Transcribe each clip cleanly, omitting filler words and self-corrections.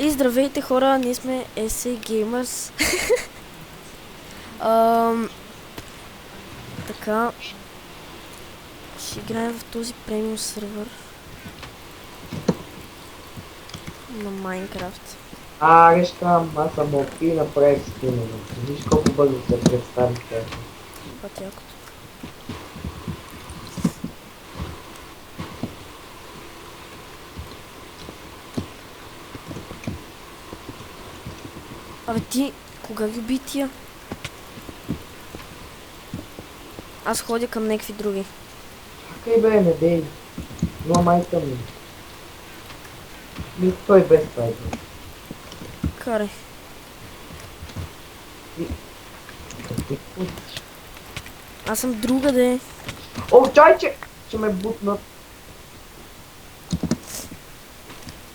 И здравейте хора, ние сме SA Gamers. Така, ще играем в този премиум сервер на Майнкрафт. Решкам, аз съм опи и направих скинове. Виж колко бързо се представите. Бат якото. Абе ти, кога ги уби тия? Аз ходя към някакви други. Чакай бе, не дей. Но майка ми. Ми той без това е. Карай. Аз съм другаде. О, чайче! Ще ме бутнат.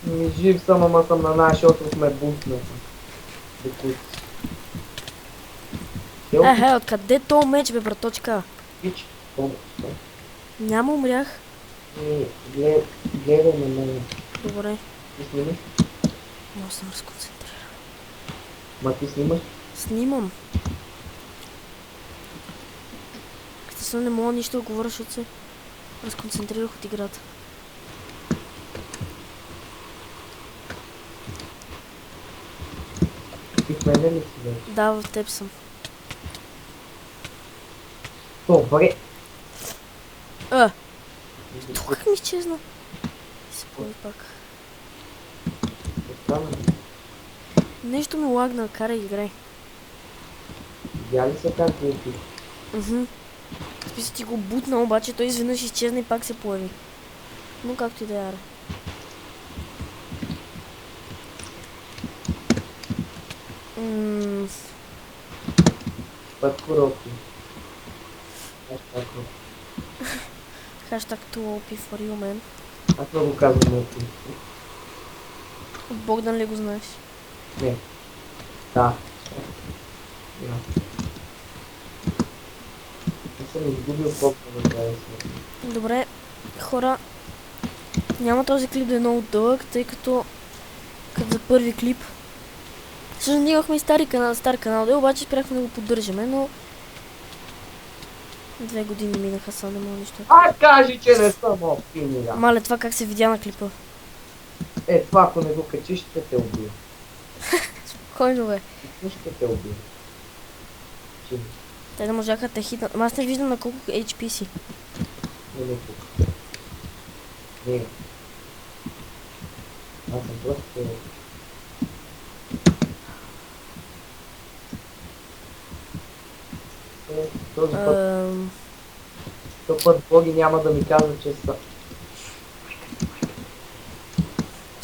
Ми жив съм, ама съм на нашия остров ме бутнат. Откъде то меч бе, браточка? Пич, помощ. Няма, умрях. Гледай на мен. Добре. Ти снимаш? Много съм разконцентриран. Ма ти снимаш? Снимам. Естествено не мога нищо да говоря, защото се разконцентрирах от играта. Ти в мене ли си бе? Да, в теб съм. Добре. Тук как ми изчезна? И се появи пак. Нещо ми лагна, карай играй. Видя ли се как го опи? В смисъл ти го бутна, обаче той изведнъж изчезна и пак се появи. Но както и да яре. Пътко роки. Хаштаг TOP for you, man. Аз много казвам опи. От Богдан ли го знаеш? Не. Да. Аз съм изгубил колко да кажа. Добре, хора, няма този клип да е много дълъг, тъй като за първи клип всъщност ние имахме и стар канал, да, обаче спряхме да го поддържаме, но 2 години минаха, сега не мога нищо. Кажи, че не съм опиния. Мале, това как се видя на клипа? Това ако не го качиш, ще те убия. Спокойно бе. Ще те убия. Те не можаха да те хитнат. Аз не виждам на колко HP си. Не ме пука. Не. Аз съм просто... Този път Боги няма да ми казва, че са...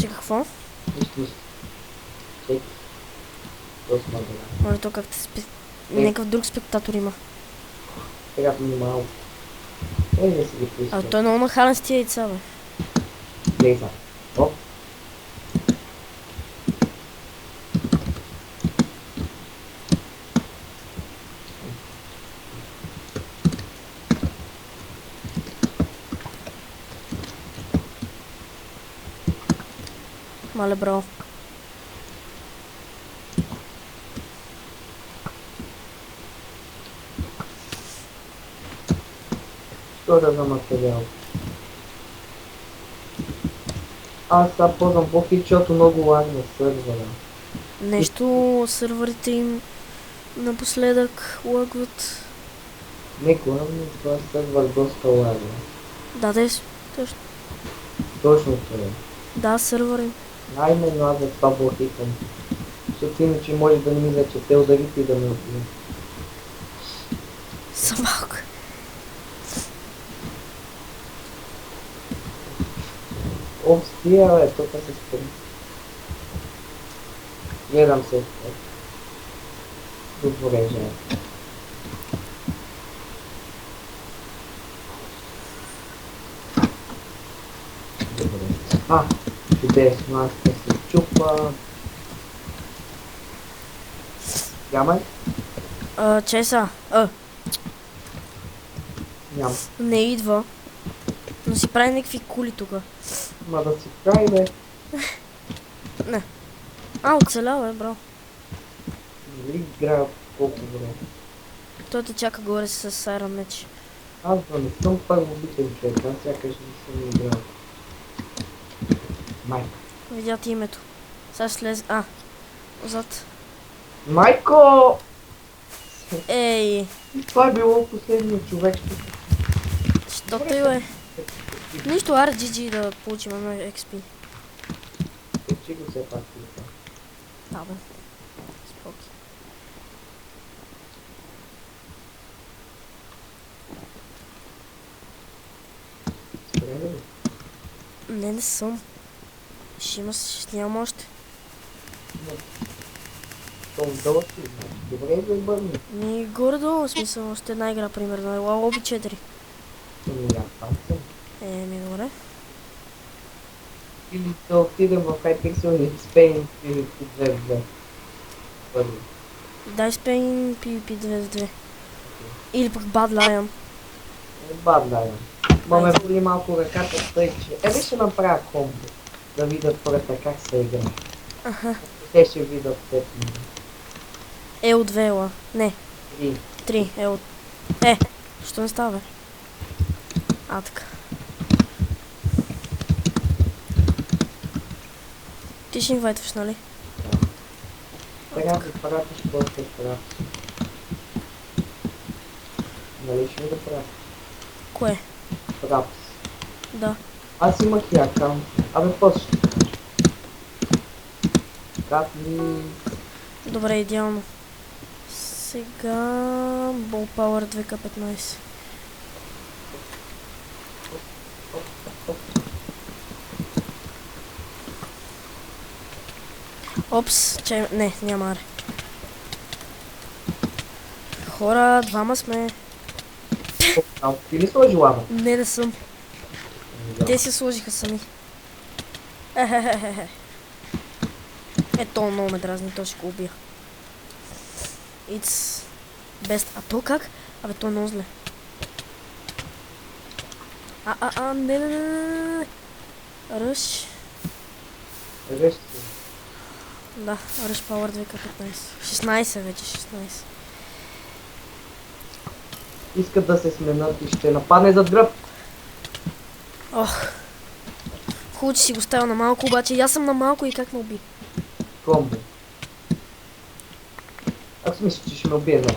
Че какво? Нищо. Чеки. Този магазин. Може то как някакъв друг спектатор има. Сега ми малко. Да си ги пуска. А той е много нахален с тия яйца, бе. Глеза. Оп. Мале, браво. Що да за материал? Аз сега ползвам Боки, защото много лагна сървъра. Нещо сървърите им напоследък лагват. Не главно, това сървър доста лагна. Да, точно. Точно това е. Да, сървър им. Именно аз за това блокикам. Защото иначе може да не ми зачете ударите и да ме убие. За малко. Стия, бе, тук се спри. Гледам се. Добре, жена. Добре. Чудесно, аз ще се чупа. Няма ли? Чеса. Няма. Не идва. Но си прави някакви кули тука. Ма да си край, бе. Не. А, оцелял е, браво. Нали играя колко време? Той те чака горе с Iron меч. Аз да не съм първобитен човек, аз сякаш не съм играл. Майка. Видя ти името. Сега ще слезе... А, отзад. Майко! Ей, Това е било последният човек. що той бе? Нищо, аре GG да получим едно XP. Качи го все пак. Да бе. Споки. Спря ли? Не съм. Ще нямам още. Долу си, добре да бъдне. Ми горе-долу, в смисъл, още една игра, примерно. Ела лоби 4. Аз там съм. Ми добре. Или да отидем в Hypixel и Spain или по 2-2. Първи. Дай Spain PvP 2 в 2. Или пък Bad Lion. Бад, да. Ма ме боли малко ръката, тъй че... Ели ще направя комбо. Да видят хората как се игра. Аха. Те ще видят след Ел 2 ела. Не, 3. 3. Ел. Що не става, бе? А, така. Ти ще инвайтваш, нали? Сега да пратиш после прав. Нали ще ми да пратиш? Кое? Прав. Да. Аз имах и акаунт. Абе, после ще кажа. Как ми... Добре, идеално. Сега... Ball Power 2K15. Опс, че... Не, няма аре. Хора, двама сме. А, ти ли сложи лава? Не съм. Те се сложиха сами. Ехехехехе. Ето много ме дразни, то ще го убия. It's best. А то как? Абе, то е много зле. Не. Ръш. Ръщи. Да, Rush Power 2K15. 16 вече, 16. Искат да се сменят и ще нападне зад гръб. Ох. Хубаво, че си го ставил на малко, обаче и аз съм на малко и как ме уби. Комбо. Аз мисля, че ще ме убие, да.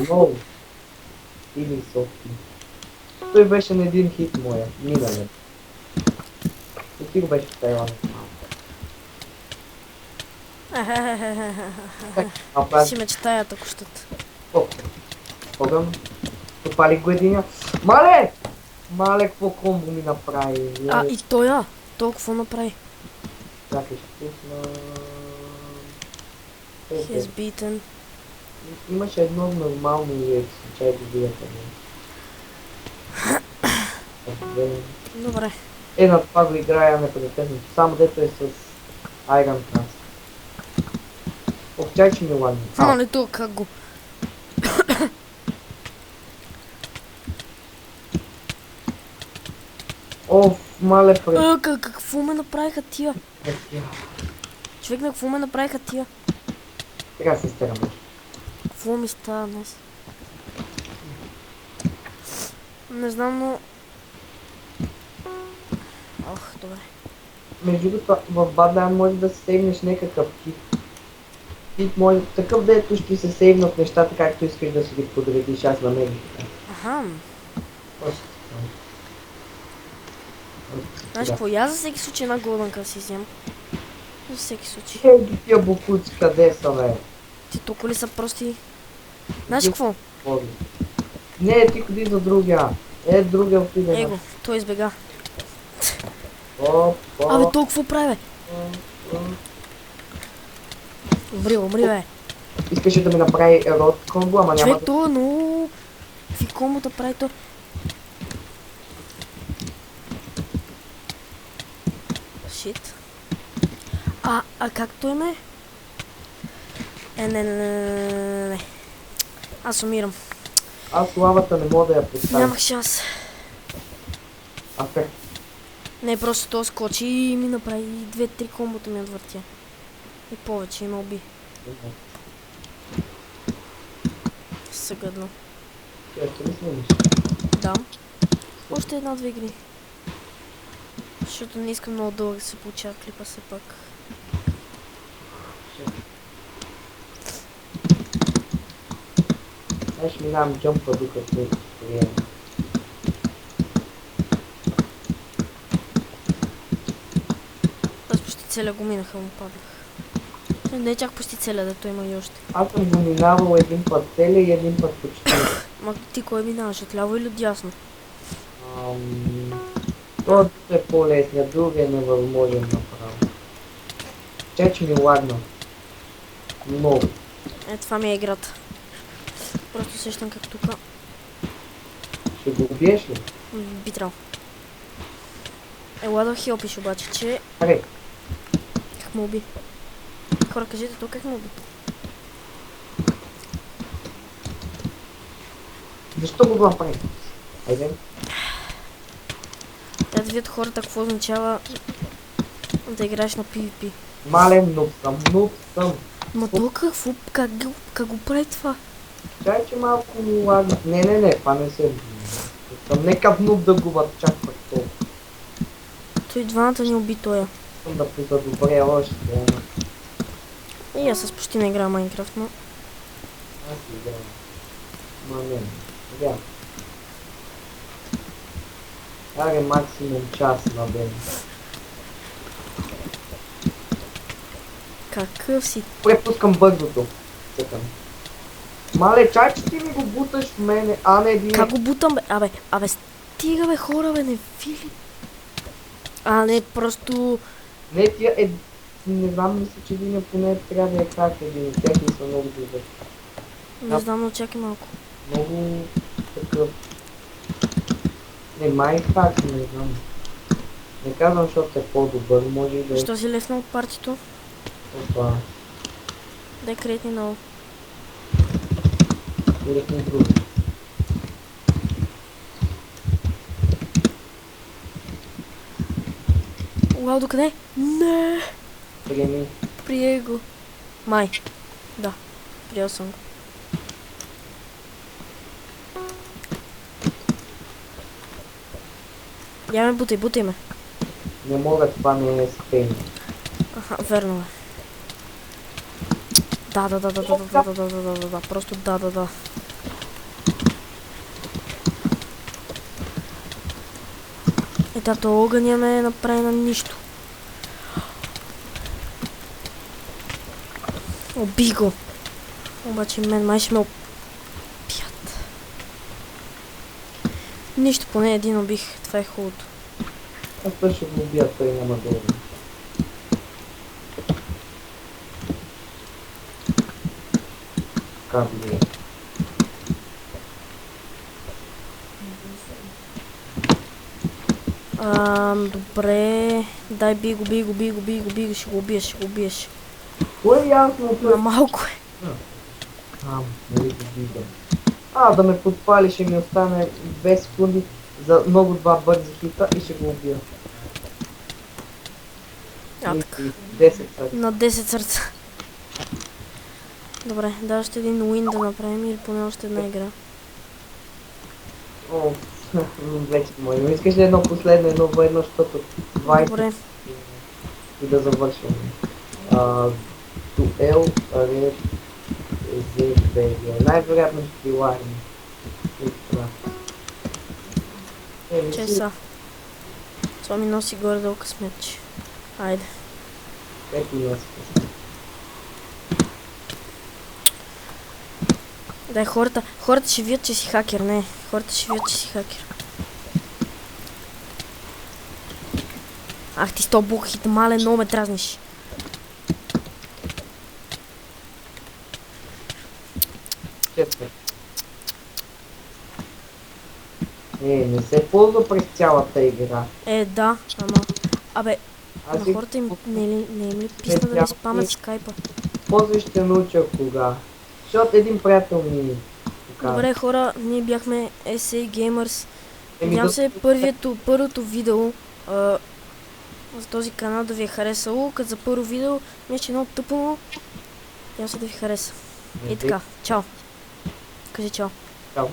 Много. Или Софи. Той беше на един хит моя. Минале. И ти го беше поставила на малко. А пак, Си мечтая току-що. огън. Попали го единия. Мале! Мале, какво комбо ми направи? А, и той, толкова направи. Чакай, ще пусна... He is beaten. Имаше едно нормално яйце, чай да видят едно. Добре. На това го играя непрекъснато, само дето е с Iron Trans. Ох, чай, че ми ладни. Нали то как го... Оф, мале пред... Какво ме направиха тия? Човек, на какво ме направиха тия? Сега се стъраме. Какво ми става днес? Не знам, но... Ох, добре. Между другото, в Badlands може да се сейвнеш някакъв кит. Кит може... Такъв дето ще се сейвнат нещата, както искаш да си ги подредиш, аз намерих. Аха. Още. Знаеш какво? Я за всеки случай една голдънка си взем. За всеки случай. Ей, тия букуци, къде са, бе? Ти толкова ли са прости? Знаеш какво? Не, ти ходи за другия. Другия отиде. Его, той избега. Оп. Абе, толкова прави, бе. Умри, бе. Искаше да ми направи род комбо, ама няма Човек, да... то, но... Какви комбо прави то? Шит. А как той ме? Не. Аз умирам. Аз лавата не мога да я поставя. Нямах шанс. Как? Не, просто то скочи и ми направи 2-3 комбота ми отвъртя. И повече има уби. Съгъдно. Често ли снимаш? Да. Още една-две игри. Защото не искам много дълго да се получава клипа все пак. Аз ще минавам джампа, докато не приема. Аз почти целия го минаха, му падах. Не е чак почти целия, дето има и още. Аз съм го минавал един път целия и един път почти. Ма ти кой минаваш, отляво или отдясно? Този е по-лесният, другия е невъзможен направо. Чеч ми лагна. Много. Това ми е играта. Просто усещам как тука Ще го убиеш ли? би трябвало. Ела да хелпиш обаче, че... Аре, Как му уби? Хора, кажете то как му уби? защо го направи? Айде. Да видят хората какво означава да играеш на PvP. Мален нуб съм. Ма то какво? Как го прави това? Чай, че малко ми лагна. Не, това не се... Съм некав нуб да губят чак пък толкова. Той двамата ни уби тоя. Искам да позадобря още. И аз почти не играя Майнкрафт, но... Аз играм. Ма не. Играм. Аре максимум час на ден. Какъв си? Препускам бързото. Чекам. Мале, чай, че ти ми го буташ в мене, а не един. Как го бутам, бе? Абе, стига, бе, хора, бе, не вили. Не, просто... Не, тия е... Не знам, мисля, че един поне трябва да е как един. Техни са много добре. Не знам, но чакай малко. Много такъв... Не, май хак, не знам. Не казвам, защото е по-добър, може и да е... Защо си леснал от партито? Опа, Дай креатни много. или не друго. Уау, докъде? Не! Приеми. Прие го. Май. Да, приел съм го. Я ме бутай ме. Не мога, това не е спейн. Аха, верно е. Да, просто да. Тато огъня ме направи на нищо. Оби го. Обаче мен май ще ме опият. Нищо, поне един убих. Това е хубавото. Аз пък ще го убия, той няма долу. Как да е? Добре. Дай би го, ще го убиеш. Кое е ясно? На малко е. Нали го виждам. Да ме подпали, ще ми остане 2 секунди за много 2 бързи хита и ще го убия. Така. 10 сърца. На 10 сърца. Добре, да, още един уин да направим или поне още една игра. О, вече мой. Но искаш ли едно последно, едно военно, защото 20 Добре. и да завършим. Дуел, Ред, ЗБГ. Най-вероятно ще ти лагне. И това. Чеса. Това ми носи горе-долу късметче. Айде. Ето и носи. Дай, хората ще видят, че си хакер, не. Хората ще видят, че си хакер. Ах ти сто бухит, мале, много ме дразниш. Честно. Не се ползва през цялата игра. Да, ама... Абе, Аз на хората им не им ли писна да ми спамят скайпа? После ще науча кога. Защото един приятел ми показва. Добре, хора, ние бяхме SA Gamers. Еми, Надявам се първото видео за този канал да ви е харесало. Като за първо видео, мисля, че е много тъпо, но надявам се да ви хареса. И така, чао. Кажи чао. Чао.